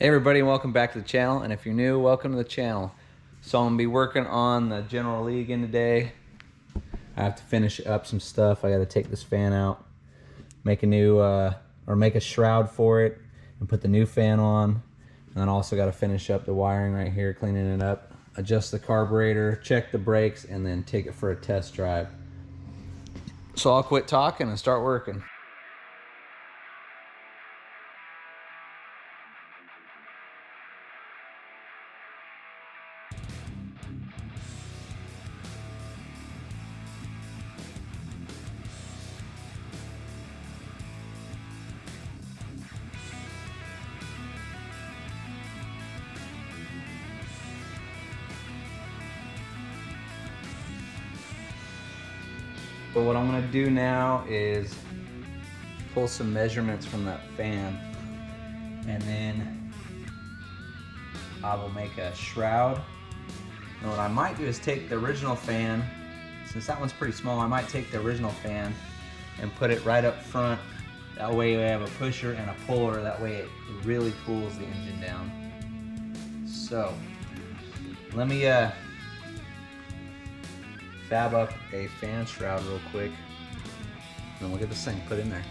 Hey everybody, welcome back to the channel, and if you're new, welcome to the channel. So I'm gonna be working on the General Lee again today. I have to finish up some stuff. I gotta take this fan out, make a new, or make a shroud for it, and put the new fan on. And then also gotta finish up the wiring right here, cleaning it up, adjust the carburetor, check the brakes, and then take it for a test drive. So I'll quit talking and start working. But what I'm gonna do now is pull some measurements from that fan, and then I will make a shroud. And what I might do is take the original fan, since that one's pretty small, I might take the original fan and put it right up front. That way we have a pusher and a puller, that way it really cools the engine down. So, let me fab up a fan shroud real quick. And look at this thing put in there.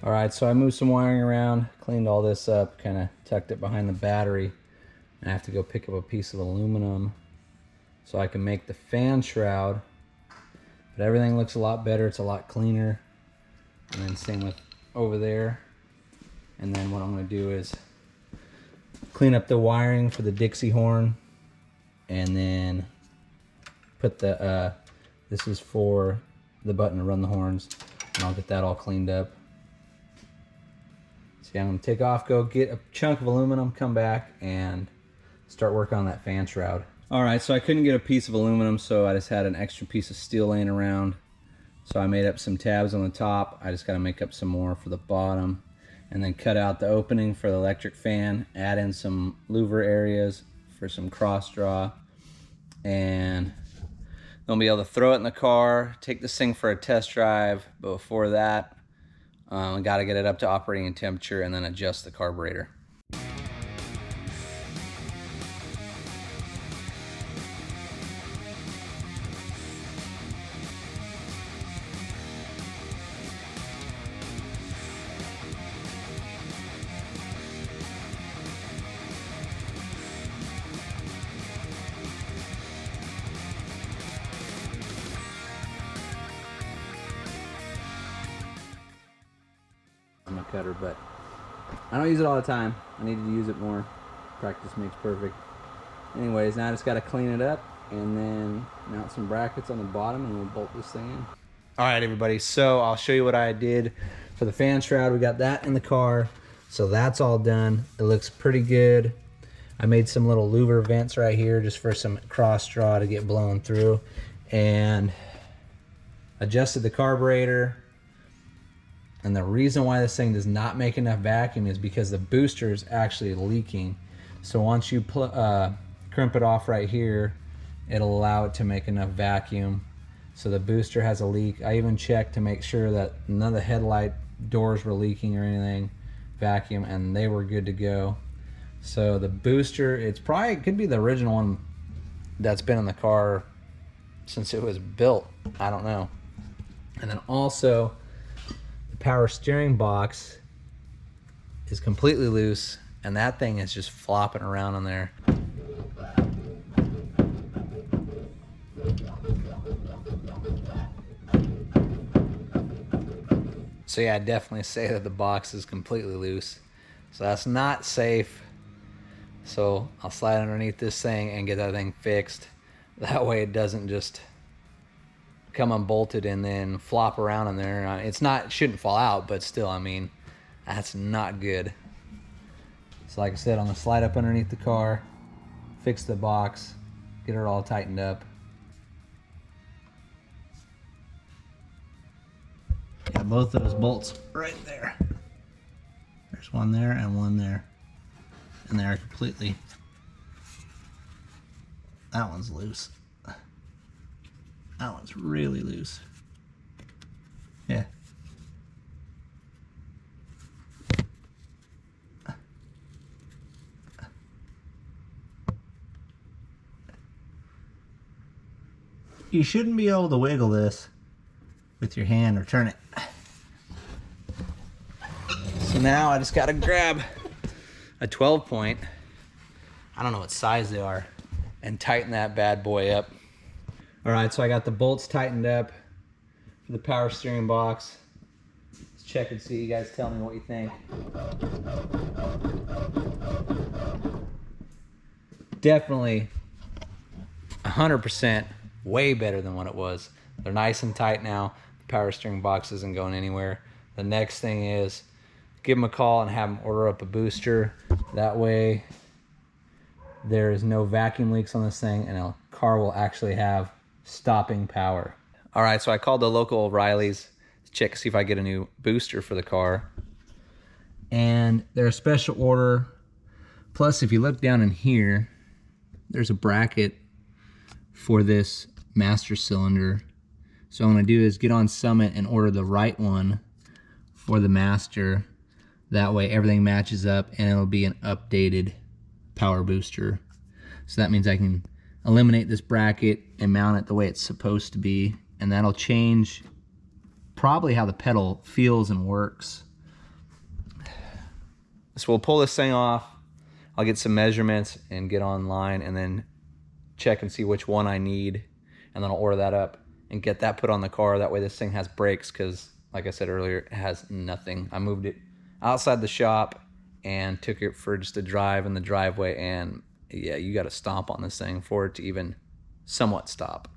All right, so I moved some wiring around, cleaned all this up, kind of tucked it behind the battery. And I have to go pick up a piece of aluminum so I can make the fan shroud. But everything looks a lot better, it's a lot cleaner. And then same with over there. And then what I'm gonna do is clean up the wiring for the Dixie horn, and then put the, this is for the button to run the horns, and I'll get that all cleaned up. So yeah, I'm gonna take off, go get a chunk of aluminum, come back and start working on that fan shroud. All right, so I couldn't get a piece of aluminum, so I just had an extra piece of steel laying around. So I made up some tabs on the top. I just gotta make up some more for the bottom, and then cut out the opening for the electric fan, add in some louver areas for some cross draw, and then we'll be able to throw it in the car, take this thing for a test drive. But before that, I gotta get it up to operating temperature and then adjust the carburetor. My cutter, but I don't use it all the time. I need to use it more. Practice makes perfect. Anyways, now I just got to clean it up and then mount some brackets on the bottom, and we'll bolt this thing in. All right, everybody, so I'll show you what I did for the fan shroud. We got that in the car, so that's all done. It looks pretty good. I made some little louver vents right here just for some cross draw to get blown through, and adjusted the carburetor, And the reason why this thing does not make enough vacuum is because the booster is actually leaking. So once you crimp it off right here, it'll allow it to make enough vacuum. So the booster has a leak. I even checked to make sure that none of the headlight doors were leaking or anything, vacuum, and they were good to go. So the booster, it could be the original one that's been in the car since it was built. I don't know. And then also, the power steering box is completely loose, and that thing is just flopping around on there. So yeah, I'd definitely say that the box is completely loose. So that's not safe. So I'll slide underneath this thing and get that thing fixed. That way it doesn't just come unbolted and then flop around in there. It shouldn't fall out, but still, I mean, that's not good. So like I said, I'm gonna slide up underneath the car, fix the box, get it all tightened up. Got both of those bolts right there. There's one there and one there. And they're completely, that one's loose. That one's really loose. Yeah. You shouldn't be able to wiggle this with your hand or turn it. So now I just gotta grab a 12 point, I don't know what size they are, and tighten that bad boy up. All right, so I got the bolts tightened up for the power steering box. Let's check and see. You guys tell me what you think. Definitely 100% way better than what it was. They're nice and tight now. The power steering box isn't going anywhere. The next thing is give them a call and have them order up a booster. That way there is no vacuum leaks on this thing, and a car will actually have stopping power. All right, so I called the local O'Reilly's to check, see if I get a new booster for the car. And they're a special order. Plus, if you look down in here, there's a bracket for this master cylinder. So what I'm gonna do is get on Summit and order the right one for the master. That way everything matches up and it'll be an updated power booster. So that means I can eliminate this bracket and mount it the way it's supposed to be, and that'll change probably how the pedal feels and works. So we'll pull this thing off. I'll get some measurements and get online and then check and see which one I need, and then I'll order that up and get that put on the car. That way this thing has brakes, because like I said earlier, it has nothing. I moved it outside the shop and took it for just a drive in the driveway, and yeah, you got to stomp on this thing for it to even somewhat stop.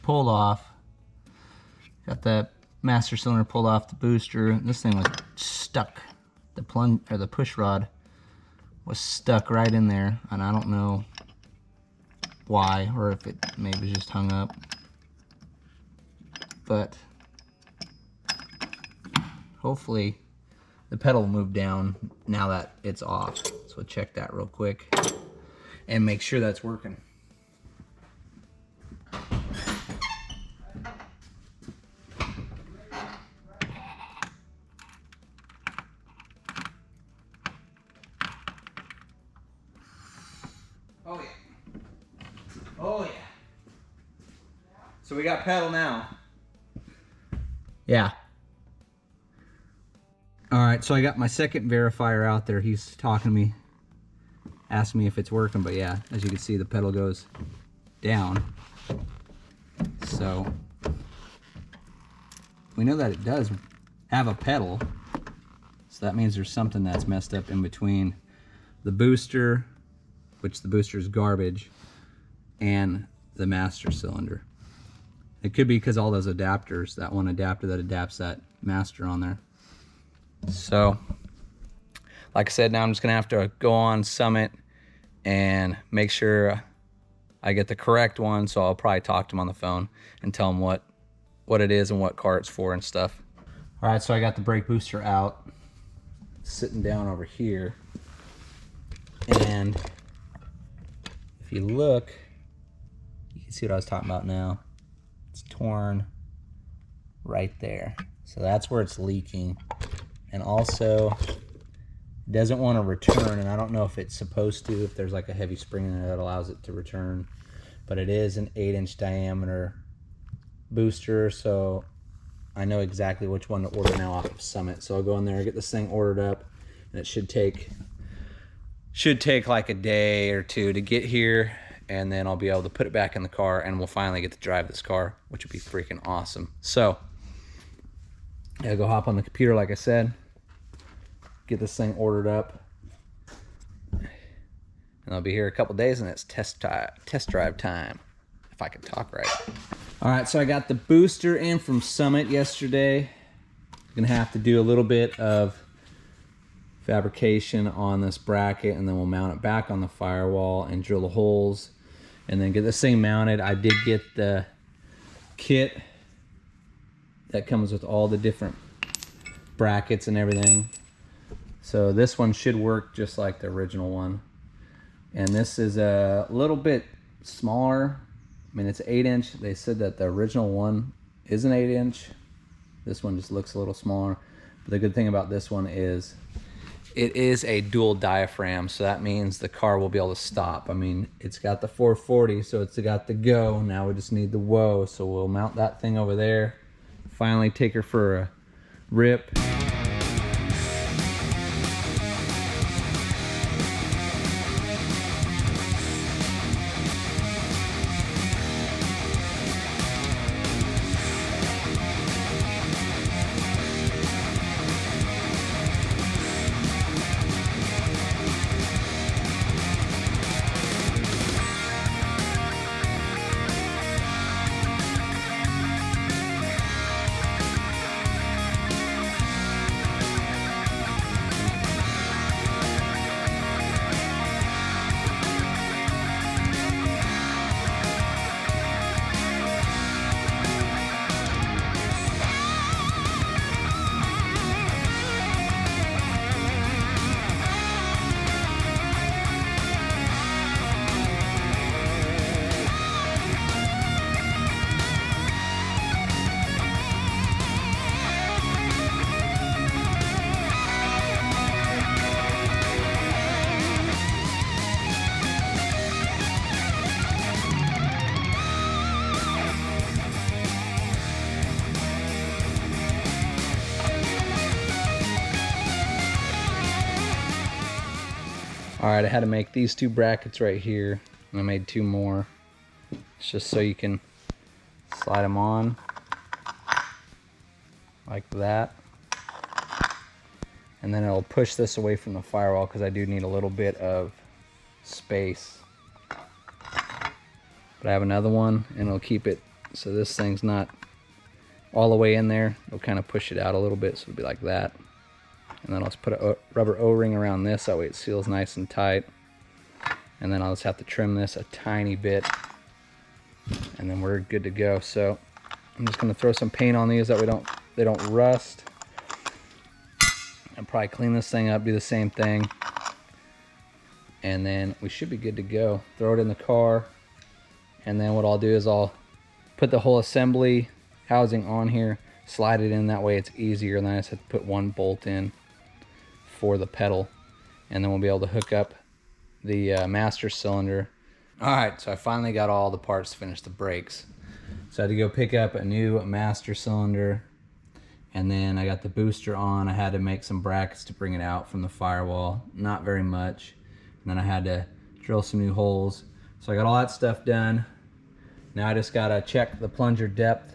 Pulled off. Got the master cylinder pulled off the booster. This thing was stuck. The plunge or the push rod was stuck right in there, and I don't know why, or if it maybe just hung up. But hopefully the pedal will move down now that it's off. So we'll check that real quick and make sure that's working. Oh yeah. Oh yeah. So we got pedal now. Yeah. All right, so I got my second verifier out there. He's talking to me, asking me if it's working, but yeah, as you can see, the pedal goes down. So we know that it does have a pedal. So that means there's something that's messed up in between. the booster, which the booster is garbage, and the master cylinder. It could be because all those adapters, that one adapter that adapts that master on there. So, like I said, now I'm just gonna have to go on Summit and make sure I get the correct one. So I'll probably talk to them on the phone and tell them what it is and what car it's for and stuff. All right, so I got the brake booster out, sitting down over here. And if you look, you can see what I was talking about now. It's torn right there. So that's where it's leaking. And also, it doesn't want to return, and I don't know if it's supposed to, if there's like a heavy spring in there that allows it to return. But it is an 8-inch diameter booster, so I know exactly which one to order now off of Summit. So I'll go in there, get this thing ordered up, and it should take like a day or two to get here, and then I'll be able to put it back in the car, and we'll finally get to drive this car, which would be freaking awesome. So I gotta go hop on the computer, like I said, get this thing ordered up, and I'll be here a couple days, and it's test drive time, if I can talk right. All right, so I got the booster in from Summit yesterday. Gonna have to do a little bit of fabrication on this bracket, and then we'll mount it back on the firewall and drill the holes and then get this thing mounted. I did get the kit that comes with all the different brackets and everything. So this one should work just like the original one. And this is a little bit smaller. I mean, it's 8-inch. They said that the original one is an 8-inch. This one just looks a little smaller. But the good thing about this one is it is a dual diaphragm, so that means the car will be able to stop. I mean, it's got the 440, so it's got the go. Now we just need the whoa, so we'll mount that thing over there. Finally take her for a rip. All right, I had to make these two brackets right here, and I made two more. It's just so you can slide them on like that. And then it'll push this away from the firewall because I do need a little bit of space. But I have another one, and it'll keep it so this thing's not all the way in there. It'll kind of push it out a little bit, so it'll be like that. And then I'll just put a rubber O-ring around this, that way it seals nice and tight. And then I'll just have to trim this a tiny bit, and then we're good to go. So I'm just going to throw some paint on these that they don't rust. And probably clean this thing up, do the same thing, and then we should be good to go. Throw it in the car, and then what I'll do is I'll put the whole assembly housing on here, slide it in, that way it's easier, and then I just have to put one bolt in for the pedal, and then we'll be able to hook up the master cylinder. All right, so I finally got all the parts to finish the brakes. So I had to go pick up a new master cylinder, and then I got the booster on. I had to make some brackets to bring it out from the firewall, not very much. And then I had to drill some new holes. So I got all that stuff done. Now I just gotta check the plunger depth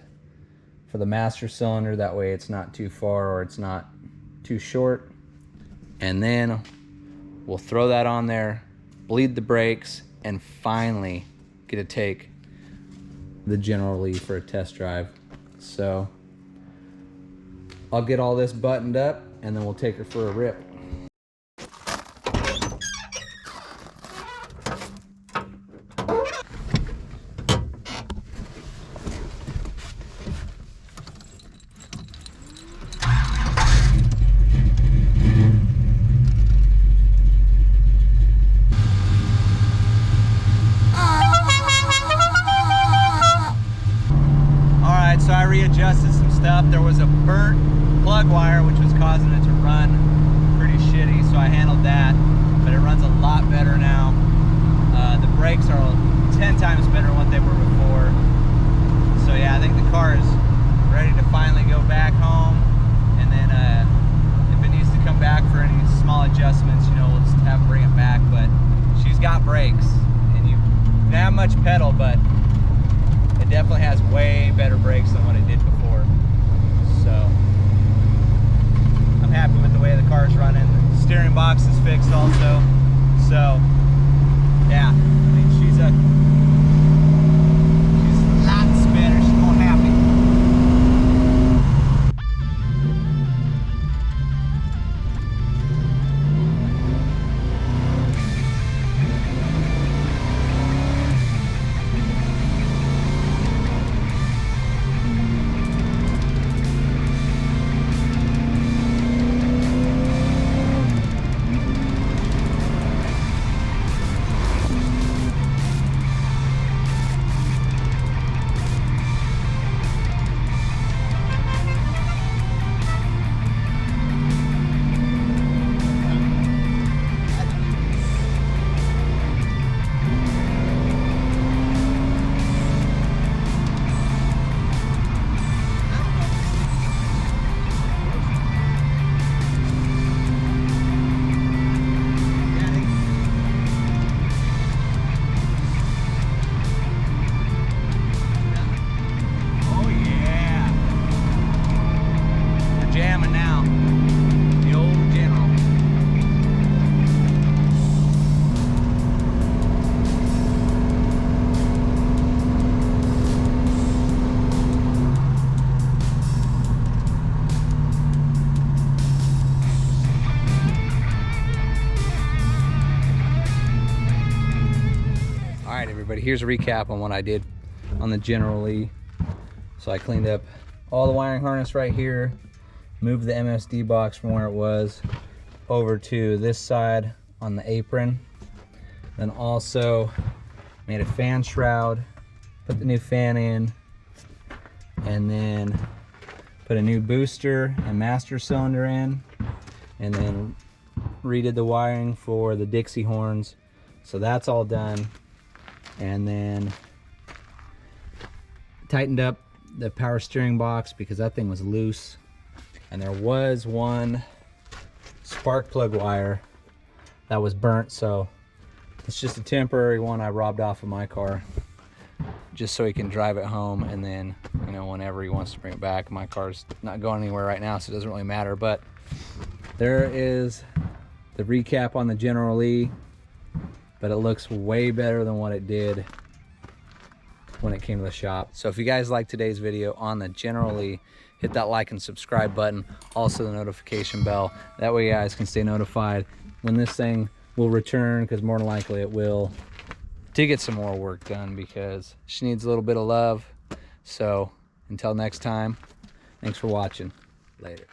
for the master cylinder, that way it's not too far or it's not too short. And then we'll throw that on there, bleed the brakes, and finally get to take the General Lee for a test drive. So I'll get all this buttoned up and then we'll take her for a rip. So I readjusted some stuff. There was a burnt plug wire which was causing it to run pretty shitty, so I handled that, but it runs a lot better now. The brakes are 10 times better than what they were before. So yeah, I think the car is ready to finally go back home, and then if it needs to come back for any small adjustments, you know, we'll just have to bring it back. But she's got brakes, and you don't have much pedal, but it definitely has way better brakes than what it did before. So I'm happy with the way the car's running. The steering box is fixed also. So yeah, I mean, she's a hot spinner. She's more happy. Jamming now, the old General. All right, everybody, here's a recap on what I did on the General Lee. So I cleaned up all the wiring harness right here, moved the MSD box from where it was over to this side on the apron. Then also made a fan shroud, put the new fan in, and then put a new booster and master cylinder in, and then redid the wiring for the Dixie horns. So that's all done. And then tightened up the power steering box because that thing was loose. And there was one spark plug wire that was burnt, so it's just a temporary one I robbed off of my car just so he can drive it home, and then, you know, whenever he wants to bring it back. My car's not going anywhere right now, so it doesn't really matter. But there is the recap on the General Lee, but it looks way better than what it did when it came to the shop. So if you guys like today's video on the General Lee, hit that like and subscribe button, also the notification bell. That way you guys can stay notified when this thing will return, because more than likely it will, to get some more work done, because she needs a little bit of love. So until next time, thanks for watching. Later.